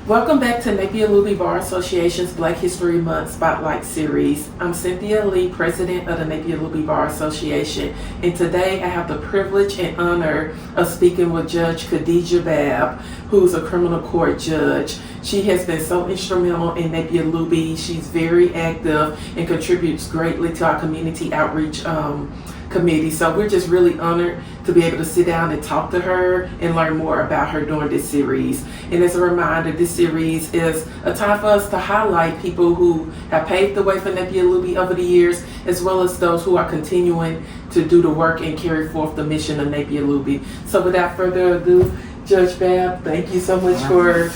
Welcome back to Napier-Looby Bar Association's Black History Month Spotlight Series. I'm Cynthia Lee, President of the Napier-Looby Bar Association, and today I have the privilege and honor of speaking with Judge Khadija Babb, who's a criminal court judge. She has been so instrumental in Napier-Looby. She's very active and contributes greatly to our community outreach committee. So we're just really honored to be able to sit down and talk to her and learn more about her during this series. And as a reminder, this series is a time for us to highlight people who have paved the way for Napier-Looby over the years, as well as those who are continuing to do the work and carry forth the mission of Napier-Looby. So without further ado, Judge Babb, thank you so much for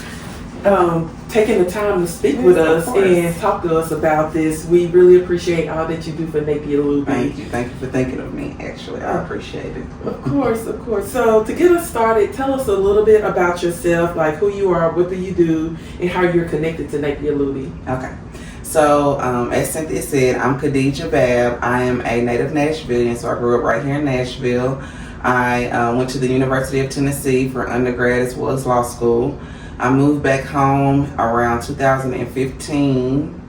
taking the time to speak with us and talk to us about this. We really appreciate all that you do for Napier-Looby. Thank you for thinking of me, actually. I appreciate it. Of course. So to get us started, tell us a little bit about yourself, like who you are, what do you do, and how you're connected to Napier-Looby. Okay. So, as Cynthia said, I'm Khadija Babb. I am a native Nashvilleian, so I grew up right here in Nashville. I went to the University of Tennessee for undergrad as well as law school. I moved back home around 2015,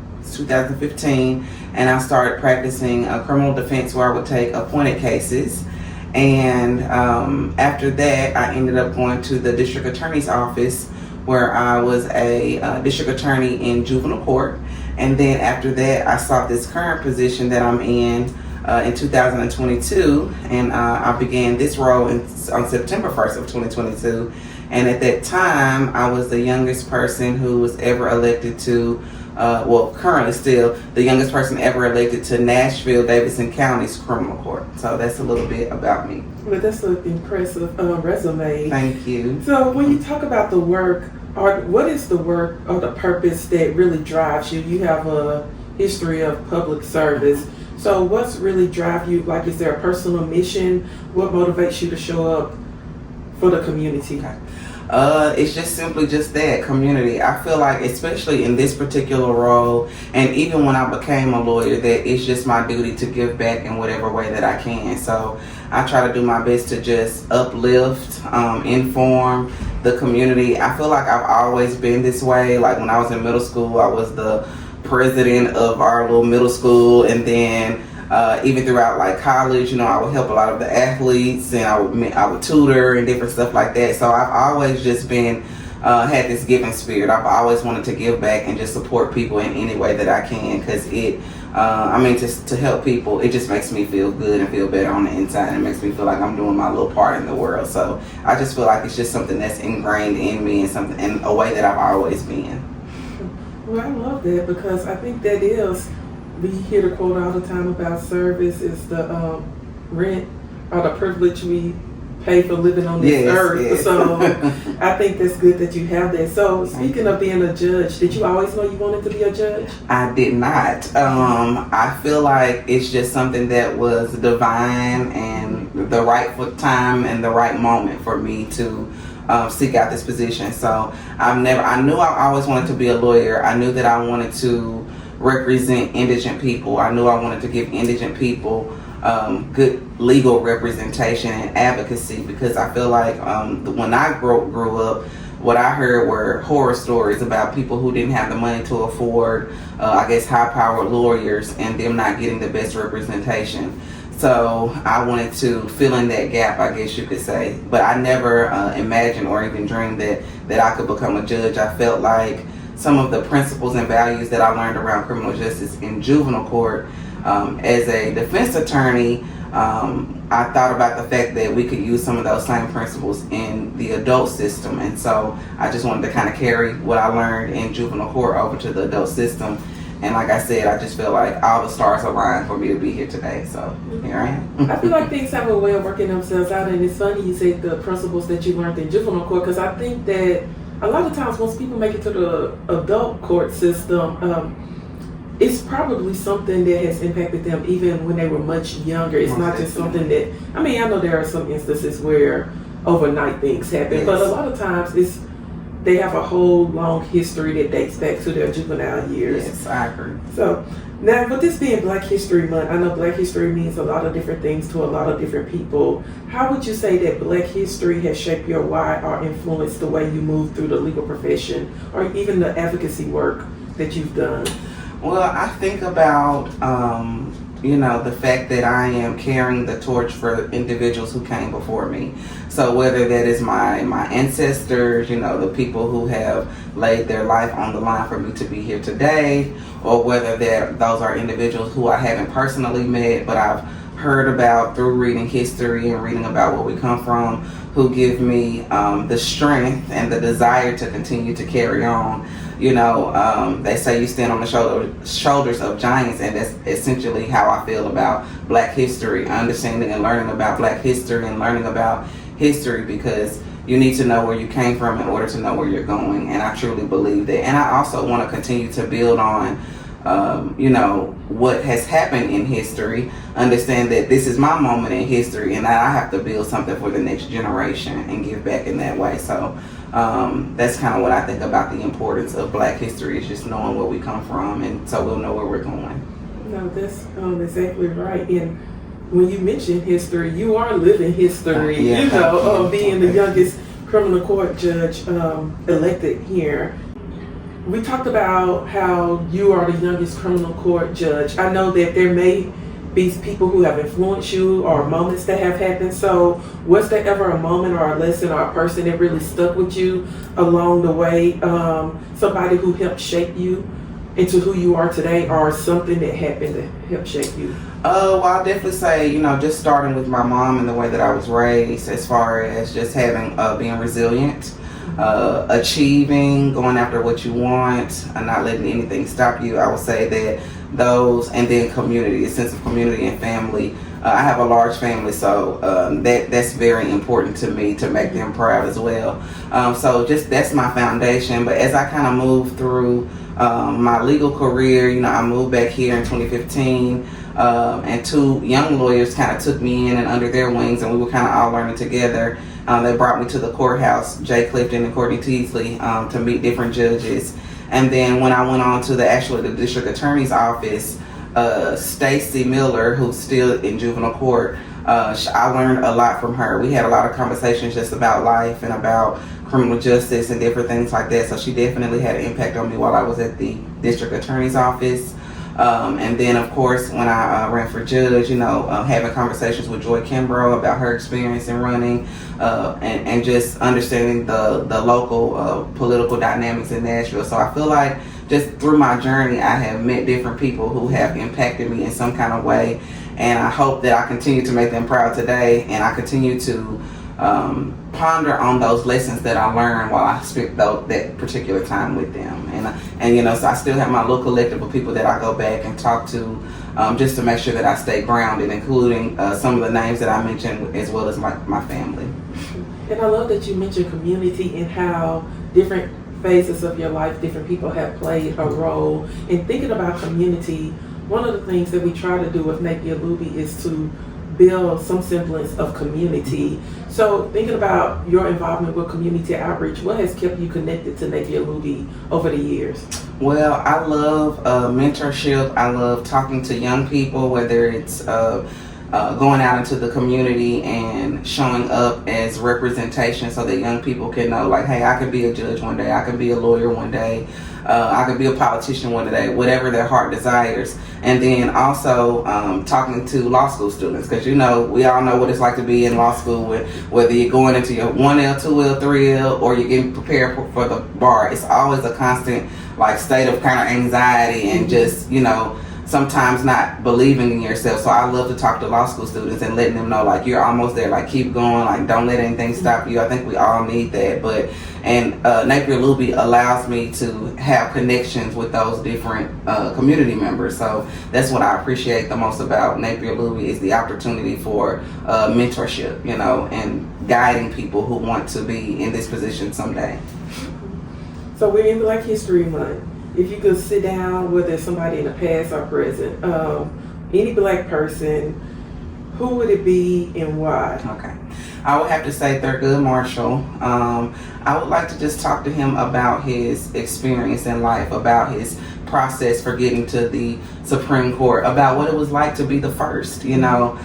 and I started practicing criminal defense where I would take appointed cases. And after that, I ended up going to the district attorney's office where I was a district attorney in juvenile court. And then after that, I sought this current position that I'm in 2022, and I began this role on September 1st of 2022. And at that time, I was the youngest person who was ever elected to, currently still the youngest person ever elected to Nashville, Davidson County's criminal court. So that's a little bit about me. Well, that's an impressive resume. Thank you. So when you talk about the work, what is the work or the purpose that really drives you? You have a history of public service. So what's really drive you? Like, is there a personal mission? What motivates you to show up for the community? Okay. It's just simply just that community. I feel like, especially in this particular role, and even when I became a lawyer, that it's just my duty to give back in whatever way that I can. So I try to do my best to just uplift, inform the community. I feel like I've always been this way. Like when I was in middle school, I was the president of our little middle school, and then even throughout like college, I would help a lot of the athletes, and I would tutor and different stuff like that. So I've always just been had this giving spirit. I've always wanted to give back and just support people in any way that I can, because just to help people, it just makes me feel good and feel better on the inside, and it makes me feel like I'm doing my little part in the world. So I just feel like it's just something that's ingrained in me, and something in a way that I've always been. Well, I love that, because I think that is, we hear the quote all the time about service is the rent or the privilege we pay for living on this earth. Yes. So I think that's good that you have that. So speaking of being a judge, did you always know you wanted to be a judge? I did not. I feel like it's just something that was divine and the right time and the right moment for me to seek out this position. So I knew I always wanted to be a lawyer. I knew that I wanted to represent indigent people. I knew I wanted to give indigent people good legal representation and advocacy, because I feel like when I grew up, what I heard were horror stories about people who didn't have the money to afford, high-powered lawyers, and them not getting the best representation. So I wanted to fill in that gap, I guess you could say. But I never imagined or even dreamed that I could become a judge. I felt like some of the principles and values that I learned around criminal justice in juvenile court, as a defense attorney, I thought about the fact that we could use some of those same principles in the adult system. And so I just wanted to kind of carry what I learned in juvenile court over to the adult system. And like I said, I just feel like all the stars aligned for me to be here today. So here I am. I feel like things have a way of working themselves out. And it's funny you say the principles that you learned in juvenile court, because I think that a lot of times once people make it to the adult court system, it's probably something that has impacted them even when they were much younger. It's not just something that, I know there are some instances where overnight things happen, but a lot of times they have a whole long history that dates back to their juvenile years. Yes, I agree. So Now, with this being Black History Month, I know Black History means a lot of different things to a lot of different people. How would you say that Black history has shaped your why or influenced the way you move through the legal profession or even the advocacy work that you've done? Well, I think about, the fact that I am carrying the torch for individuals who came before me. So whether that is my ancestors, the people who have laid their life on the line for me to be here today, or whether those are individuals who I haven't personally met, but I've heard about through reading history and reading about where we come from, who give me the strength and the desire to continue to carry on. They say you stand on the shoulders of giants, and that's essentially how I feel about Black history, understanding and learning about Black history and learning about history, because you need to know where you came from in order to know where you're going, and I truly believe that. And I also want to continue to build on what has happened in history, understand that this is my moment in history, and I have to build something for the next generation and give back in that way. So that's kind of what I think about the importance of Black history, is just knowing where we come from, and so we'll know where we're going. No, that's exactly right. And when you mention history, you are living history. Being the youngest criminal court judge elected here. We talked about how you are the youngest criminal court judge. I know that there may be people who have influenced you or moments that have happened. So was there ever a moment or a lesson or a person that really stuck with you along the way? Somebody who helped shape you into who you are today, or something that happened to help shape you? Well, I'll definitely say, just starting with my mom and the way that I was raised, as far as just having, being resilient, achieving, going after what you want, and not letting anything stop you. I would say that those, and then community, a sense of community and family. I have a large family, so that's very important to me, to make them proud as well. So just that's my foundation. But as I kind of move through my legal career, I moved back here in 2015, and two young lawyers kind of took me in and under their wings, and we were kind of all learning together. They brought me to the courthouse, Jay Clifton and Courtney Teasley, to meet different judges. And then when I went on to the district attorney's office, Stacy Miller, who's still in juvenile court, I learned a lot from her. We had a lot of conversations just about life and about criminal justice and different things like that. So she definitely had an impact on me while I was at the district attorney's office. And then, of course, when I ran for judge, having conversations with Joy Kimbrough about her experience in running, and just understanding the local political dynamics in Nashville. So I feel like just through my journey, I have met different people who have impacted me in some kind of way. And I hope that I continue to make them proud today, and I continue to ponder on those lessons that I learned while I spent that particular time with them. And so I still have my little collective of people that I go back and talk to, just to make sure that I stay grounded, including some of the names that I mentioned, as well as my family. And I love that you mentioned community and how different phases of your life, different people have played a role. In thinking about community, one of the things that we try to do with Napier-Looby is to build some semblance of community. So thinking about your involvement with community outreach, what has kept you connected to Napier-Looby over the years? Well, I love mentorship. I love talking to young people, whether it's going out into the community and showing up as representation so that young people can know, like, hey, I could be a judge one day, I could be a lawyer one day, I could be a politician one day, whatever their heart desires. And then also talking to law school students, because we all know what it's like to be in law school, whether you're going into your 1L, 2L, 3L, or you're getting prepared for the bar. It's always a constant state of kind of anxiety and just sometimes not believing in yourself. So I love to talk to law school students and letting them know, you're almost there, keep going, don't let anything stop you. I think we all need that. And Napier-Looby allows me to have connections with those different community members. So that's what I appreciate the most about Napier-Looby, is the opportunity for mentorship, and guiding people who want to be in this position someday. So we're in Black History Month. If you could sit down, whether it's somebody in the past or present, any Black person, who would it be and why? Okay. I would have to say Thurgood Marshall. I would like to just talk to him about his experience in life, about his process for getting to the Supreme Court, about what it was like to be the first, you know,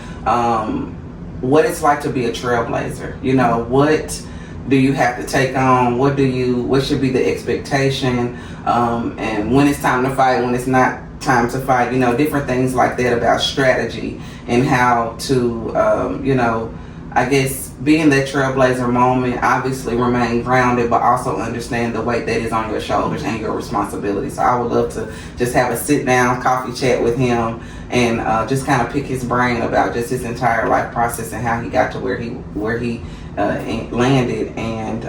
what it's like to be a trailblazer, you know, what do you have to take on, what should be the expectation, and when it's time to fight, when it's not time to fight, you know, different things like that about strategy and how to, you know, I guess being that trailblazer moment, obviously remain grounded, but also understand the weight that is on your shoulders and your responsibility. So I would love to just have a sit down coffee chat with him and just kind of pick his brain about just his entire life process and how he got to where he landed, and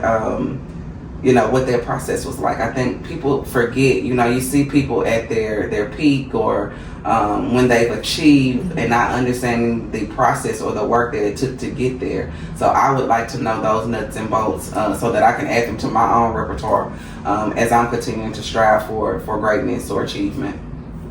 you know, what their process was like. I think people forget, you know, you see people at their peak or when they've achieved and not understanding the process or the work that it took to get there. So I would like to know those nuts and bolts so that I can add them to my own repertoire as I'm continuing to strive for greatness or achievement.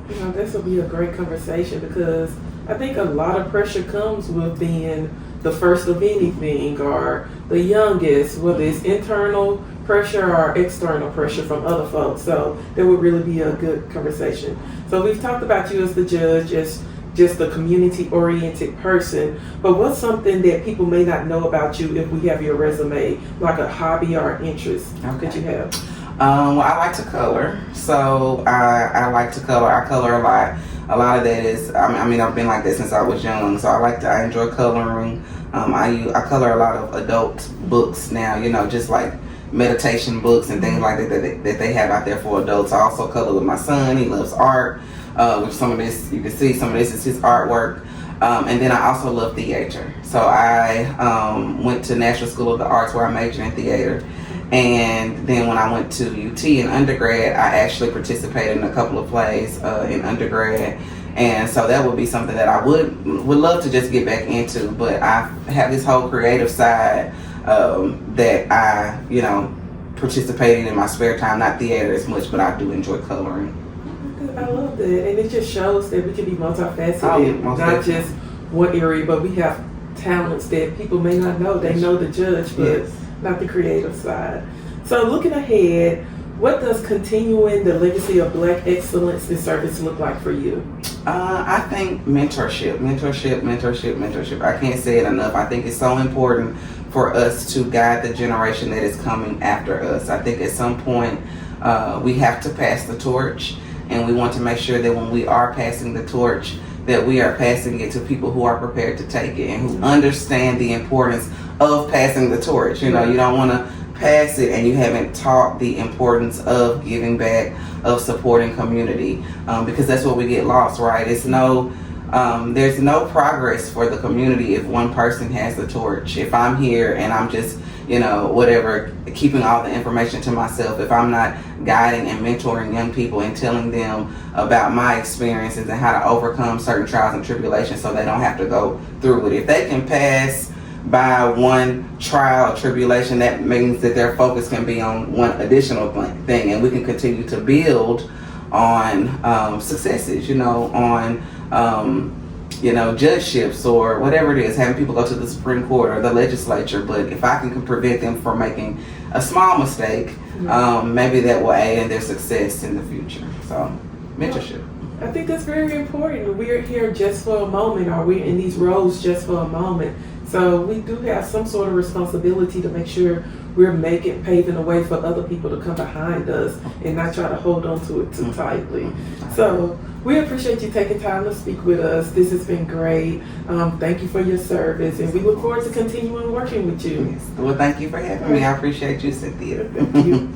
You know, this will be a great conversation because I think a lot of pressure comes with being the first of anything or the youngest, whether it's internal pressure or external pressure from other folks. So that would really be a good conversation. So we've talked about you as the judge, as just a community-oriented person, but what's something that people may not know about you if we have your resume, like a hobby or an interest that you have? Well, I like to color, so I like to color. I color a lot. A lot of that is, I mean, I've been like that since I was young, so I enjoy coloring. I color a lot of adult books now, you know, just like meditation books and things like that they have out there for adults. I also color with my son. He loves art, which some of this, you can see some of this is his artwork. And then I also love theater. So I went to Nashville School of the Arts where I majored in theater. And then when I went to UT in undergrad, I actually participated in a couple of plays in undergrad. And so that would be something that I would love to just get back into. But I have this whole creative side that I, you know, participating in my spare time, not theater as much, but I do enjoy coloring. I love that. And it just shows that we can be multifaceted, not just one area, but we have talents that people may not know. They know the judge, but not the creative side. So looking ahead, what does continuing the legacy of Black excellence in service look like for you? I think mentorship. I can't say it enough. I think it's so important for us to guide the generation that is coming after us. I think at some point we have to pass the torch, and we want to make sure that when we are passing the torch, that we are passing it to people who are prepared to take it and who understand the importance of passing the torch. You know, you don't want to pass it and you haven't taught the importance of giving back, of supporting community, because that's where we get lost, right? It's there's no progress for the community if one person has the torch. If I'm here and I'm just, you know, whatever, keeping all the information to myself, if I'm not guiding and mentoring young people and telling them about my experiences and how to overcome certain trials and tribulations so they don't have to go through it. If they can pass by one trial or tribulation, that means that their focus can be on one additional thing, and we can continue to build on successes, you know, on judgeships or whatever it is, having people go to the Supreme Court or the legislature. But if I can prevent them from making a small mistake, maybe that will aid in their success in the future. So, mentorship. I think that's very important. We're here just for a moment, or we're in these roles just for a moment. So we do have some sort of responsibility to make sure we're paving the way for other people to come behind us and not try to hold on to it too tightly. So we appreciate you taking time to speak with us. This has been great. Thank you for your service, and we look forward to continuing working with you. Yes. Well, thank you for having me. I appreciate you, Cynthia. Thank you.